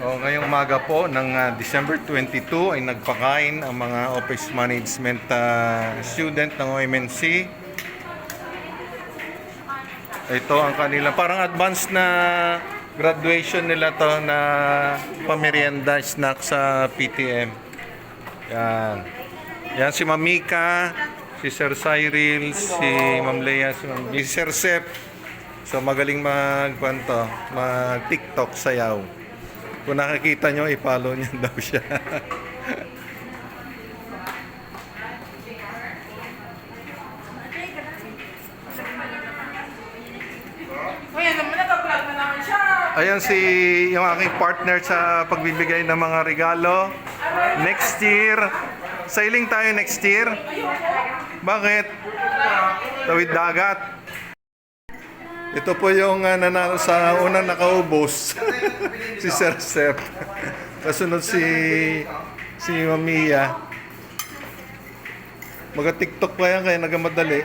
Ngayong umaga po ng December 22 ay nagpakain ang mga office management student ng OMNC. Ito ang kanila parang advanced na graduation nila to na pamerienda snack sa PTM. Yan. Yan si Mamika, si Sir Cyril, si Ma'am Lea, si Sir Sep. So magaling mag-TikTok sayaw. Kung nakikita nyo, i-follow nyo daw siya. Ayan yung aking partner sa pagbibigay ng mga regalo. Next year. Sailing tayo next year. Bakit? Tawid dagat. Ito po yung nanalo sa unang nakaubos. Si Sir Sep. Kasunod si Mamiya. Maga-TikTok pa yan kaya nagamadali.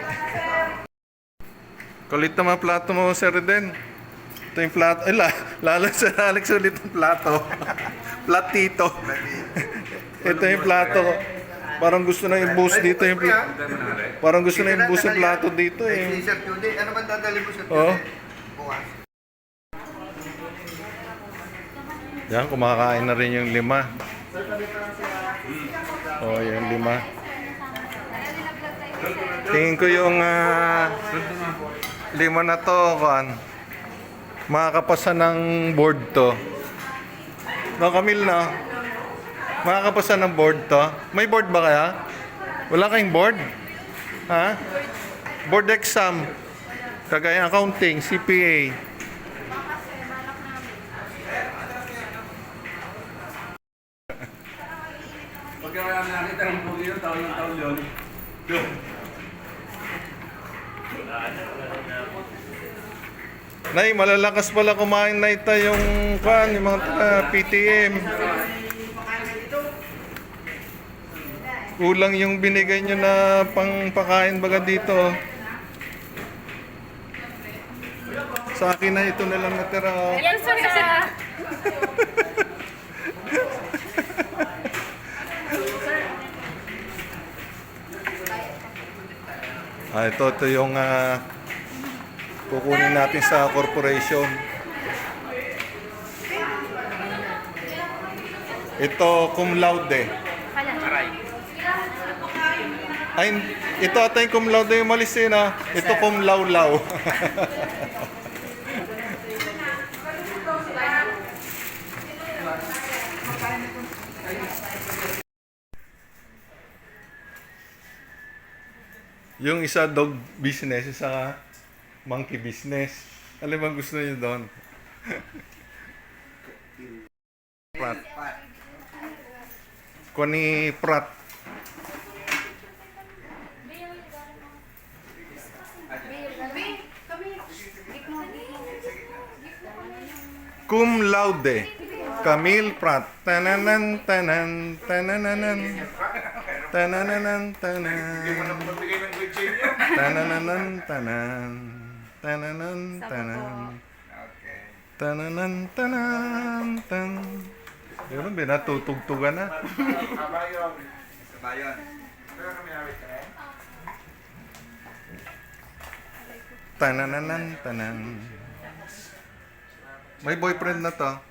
Kulit naman plato mo, Sir Reden. Ito yung plato. Ay, lalo sa Alex ulit yung plato. Platito. Ito yung plato. Parang gusto na i-boost dito yung plato. Parang gusto na i-boost yung plato dito eh. Sir Judy, ano ba dadali mo, Sir Judy? Oh. Bukas. Yan, kumakain na rin yung 5. Oh, yung 5. Tingin ko yung 5 na to, makakapasa ng board to. No, Camille, no? Makakapasa ng board to. May board ba kaya? Wala kayong board? Ha? Board exam. Kagaya accounting, CPA. Pagka nakita ng pugi yun, taon yun. Nay, malalakas pala kumain na ito yung mga PTM. Kulang yung binigay nyo na pangpakain baga dito. Sa akin na ito na lang natira. Yes, sir. Ito yung kukunin natin sa corporation. Ito cum laude. Ay, ito ata yung cum laude yung malis eh, no? Ito cum laulaw. Yung isa dog business, isa monkey business. Alam mo gusto niyo doon? Prat. Connie Prat. Cum laude. Camille Prat. Tananan, tanan, tanananan. Tanananan, tanan. Tanananan, tanan. Tananan, tanan. Tananan, tanan, tan. Yun, binatutugtugan na. Sabayon. Tanananan, tanan. May boyfriend na to.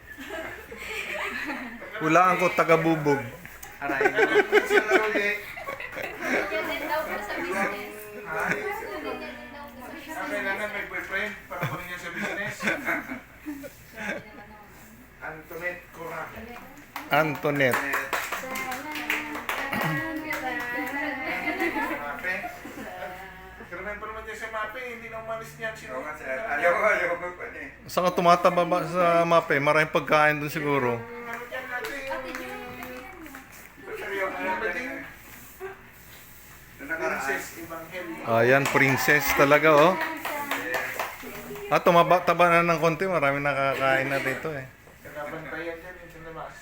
Hulaan ko taga-bubog. Aray mo. Sir Judy. Kailangan may boyfriend para kunin niya sa business. Antoinette Cora. Antoinette. Mape. Karaman pa naman niya sa mape, hindi na umalis niya. Oo nga, sir. Ayaw mo pa niya. Saan ka tumataba ba sa mape? Maraming pagkain dun siguro. Ano dyan natin? Princess Evangelio. Ayan, princess talaga, oh. Taba na ng konti. Maraming nakakain na dito, eh. Kanabantayan dyan yung sa labas.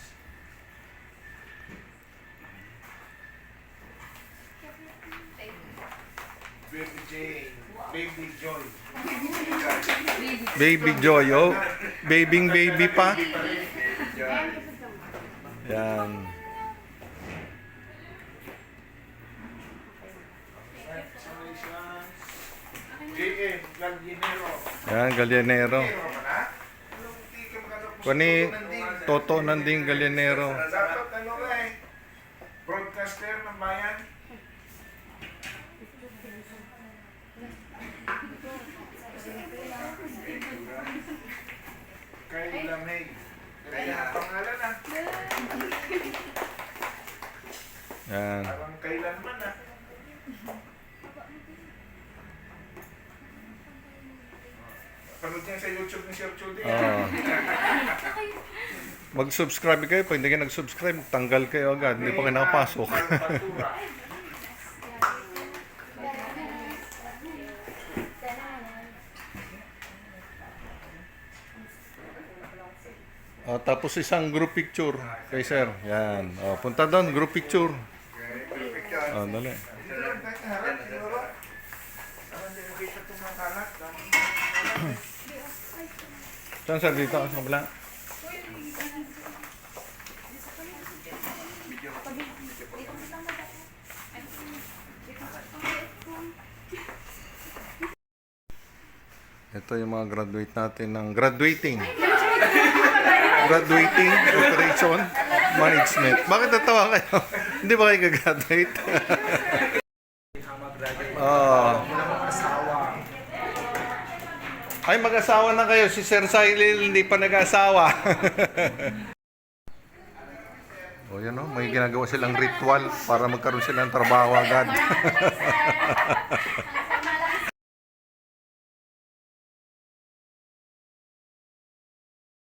Baby Jane. Baby Joy. Baby Joy, oh. Baby pa. Yan. JM, Gallinero. Yan, Gallinero. Pero man ha? Hindi ka makalap mo Kuni, sa nanding. Toto Nanding Gallinero. Dapat ano ka eh. Broadcaster ng bayan. Kay Lamay. Kaya pangalan ah. Yan. Parang kailanman ah. Panood niya sa YouTube ni Sir Chudy. Oo. Mag-subscribe kayo. Pag hindi kayo nag-subscribe, tanggal kayo agad. Hindi pa kayo nakapasok. Tapos isang group picture kay sir. Yan. Punta doon, group picture. Dali. Saan sir dito? Sa kabila? Ito yung mga graduate natin ng graduating operation management. Bakit natawa kayo? Hindi ba kayo gagraduate? Ay, mag-asawa na kayo. Si Sir Cyril hindi pa nag-asawa. O yan o, may ginagawa silang ritual para magkaroon sila ng trabaho agad.